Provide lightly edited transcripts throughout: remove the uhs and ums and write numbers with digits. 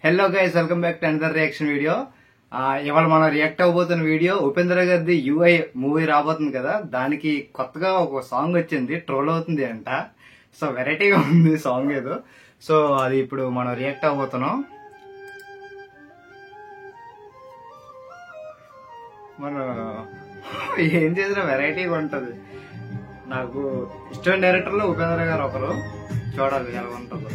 Hello guys, welcome back to another reaction video. ఇవాళ మనం react అవబోతున్న video Upendra గారిది UI movie రాబోతుంది కదా, దానికి కొత్తగా ఒక సాంగ్ వచ్చింది, ట్రోల్ అవుతుంది అంట. సో వెరైటీగా ఉంది సాంగ్ ఏదో. సో అది ఇప్పుడు మనం రియాక్ట్ అవబోతున్నాం. మనం ఏం చేసినా వెరైటీగా ఉంటది. నాకు ఇష్టమైన డైరెక్టర్ లో ఉపేంద్ర గారు ఒకరు. చూడాలి ఎలా ఉంటుందో.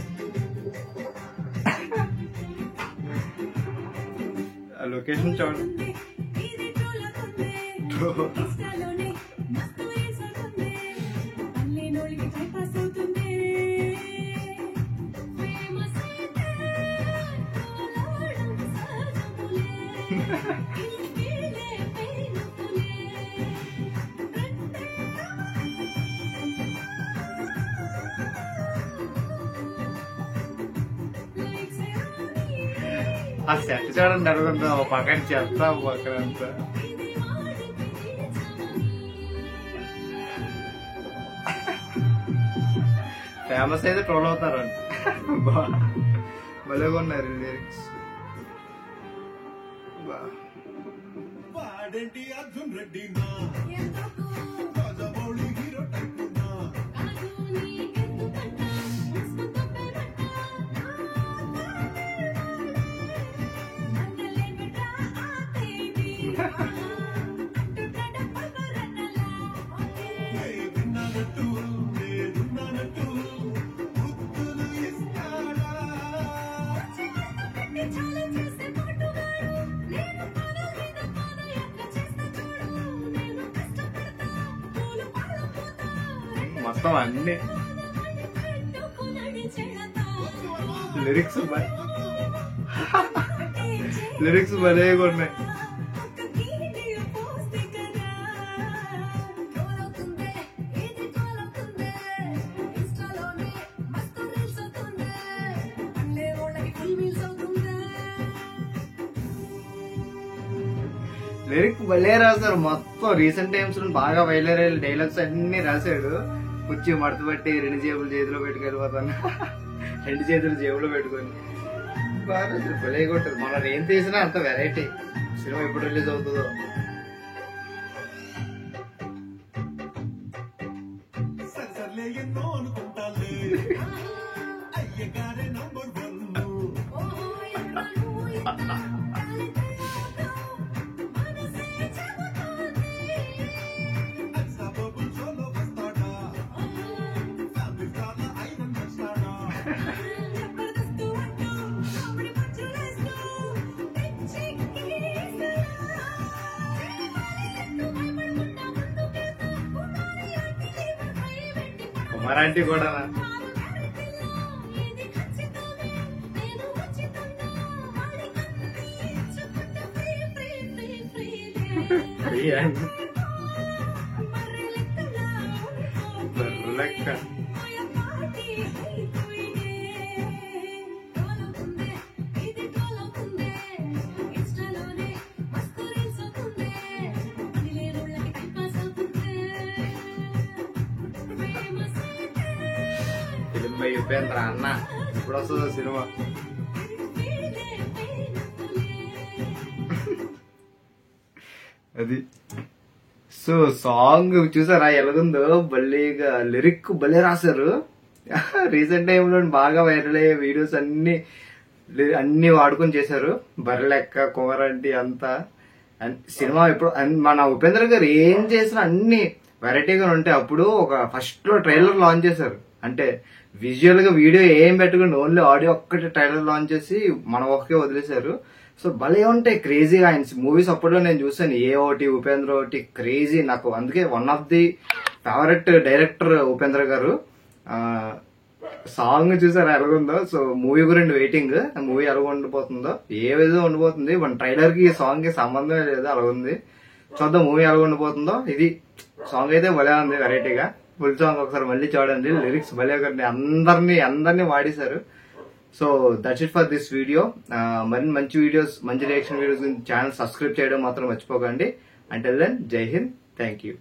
లొకేషన్ చూడండి. ఆ సెట్ చూడండి, అడుగుందా పక్కన చెప్తా పక్కనంతా. ఫేమస్ అయితే ట్రోల్ అవుతారండి. భలేగా ఉన్నారు లిరిక్స్. అర్జున్ రెడ్డి మొత్తం అన్ని లిరిక్స్ భలేగా ఉన్నాయి. లిరిక్ భలే రాశారు. మొత్తం రీసెంట్ టైమ్స్ లో బాగా వైరల్ అయ్యే డైలాగ్స్ అన్ని రాశాడు. కుర్చీ మడత పట్టి 2 చేతులు చేతిలో పెట్టుకెళ్ళిపోతాను, 2 చేతులు జేబులో పెట్టుకొని బాగా భలే కొట్టదు. మనం ఏం తీసినా అంత వెరైటీ. సినిమా ఎప్పుడు రిలీజ్ అవుతుందో. కుమారాంటి కూడా లెక్క. ఫిలిం బై ఉపేంద్ర అన్న. ఇప్పుడు వస్తుందో సినిమా. అది సో సాంగ్ చూసారా ఎలాగుందో. భలేగా లిరిక్ భలే రాశారు. రీసెంట్ టైంలో బాగా వైరల్ అయ్యే వీడియోస్ అన్ని వాడుకొని చేశారు. బర్రెలెక్క, కుమారంటి అంతా. సినిమా ఇప్పుడు మన ఉపేంద్ర గారు ఏం చేసినా అన్ని వెరైటీగా ఉంటాయి. అప్పుడు ఒక ఫస్ట్ లో ట్రైలర్ లాంచ్ చేశారు. అంటే విజువల్ గా వీడియో ఏం పెట్టుకుని ఓన్లీ ఆడియో ఒక్కటి ట్రైలర్ లాంచ్ చేసి మనం ఒకే వదిలేశారు. సో భలే ఉంటాయి క్రేజీగా. ఆయన మూవీస్ అప్పట్లో నేను చూసాను. ఏ ఒకటి ఉపేంద్ర ఒకటి క్రేజీ. నాకు అందుకే one of the favourite director Upendra గారు. సాంగ్ చూసారా ఎలాగుందో. సో మూవీ గురించి వెయిటింగ్. మూవీ ఎలా ఉండిపోతుందో, ఏ విధంగా ఉండిపోతుంది. మన ట్రైలర్ కి సాంగ్ కి సంబంధమే లేదు, అలా ఉంది. చూద్దాం మూవీ ఎలా ఉండిపోతుందో. ఇది సాంగ్ అయితే భలే ఉంది వెరైటీగా. ఫుల్ సాంగ్ ఒకసారి మళ్ళీ చూడండి. లిరిక్స్ భలే కొన్ని అందరినీ వాడేశారు. So that's it for this video. మరిన్ని మంచి వీడియోస్, మంచి రియాక్షన్ వీడియోస్ గురించి ఛానల్ సబ్స్క్రైబ్ చేయడం మాత్రం మర్చిపోకండి. అంటిల్ దెన్, జై హింద్, థ్యాంక్ యూ.